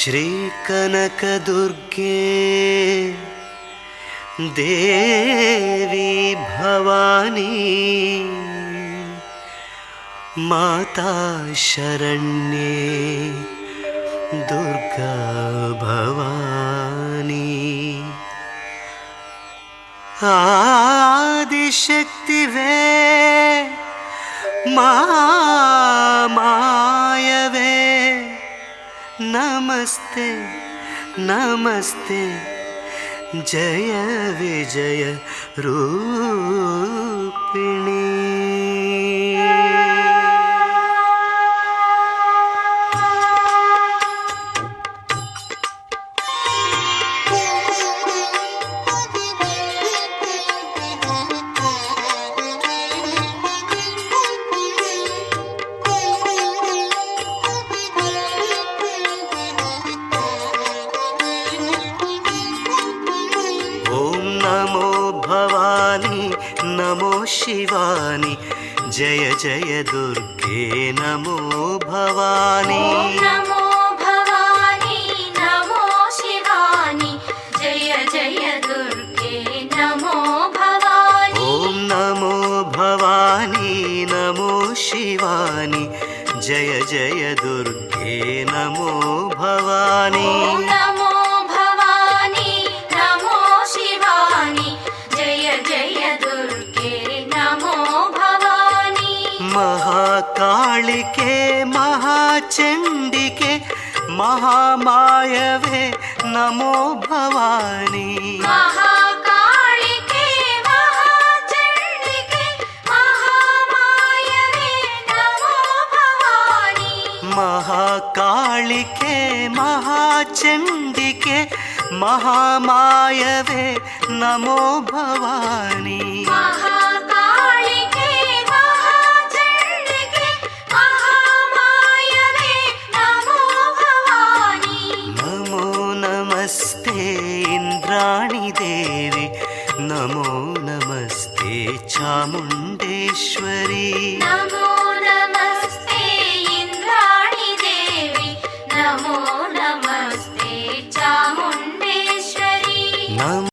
श्रीकनकदुर्गे देवी भवानी माता शरण्ये दुर्गा भवानी आदिशक्तिवे मायवे नमस्ते नमस्ते जय विजय रूपिणी। नमो शिवानी जय जय दुर्गे नमो भवानी। नमो भवानी नमो शिवानी जय जय दुर्गे नमो भवानी। ओम नमो भवानी नमो शिवानी जय जय दुर्गे नमो भवानी। नमो भवानी नमो शिवानी जय जय दुर्गे नमो भवानी। महाकालिके महाचंडिके महामायवे नमो भवानी। महाकालिके महाचंडिके महामायवे नमो भवानी। महाकालिके महाचंडिके महामायवे नमो भवानी। महाकालिके महाचंडिके महामायवे नमो भवानी। नमो नमस्ते इंद्राणी देवी नमो नमस्ते चामुंडेश्वरी। नमो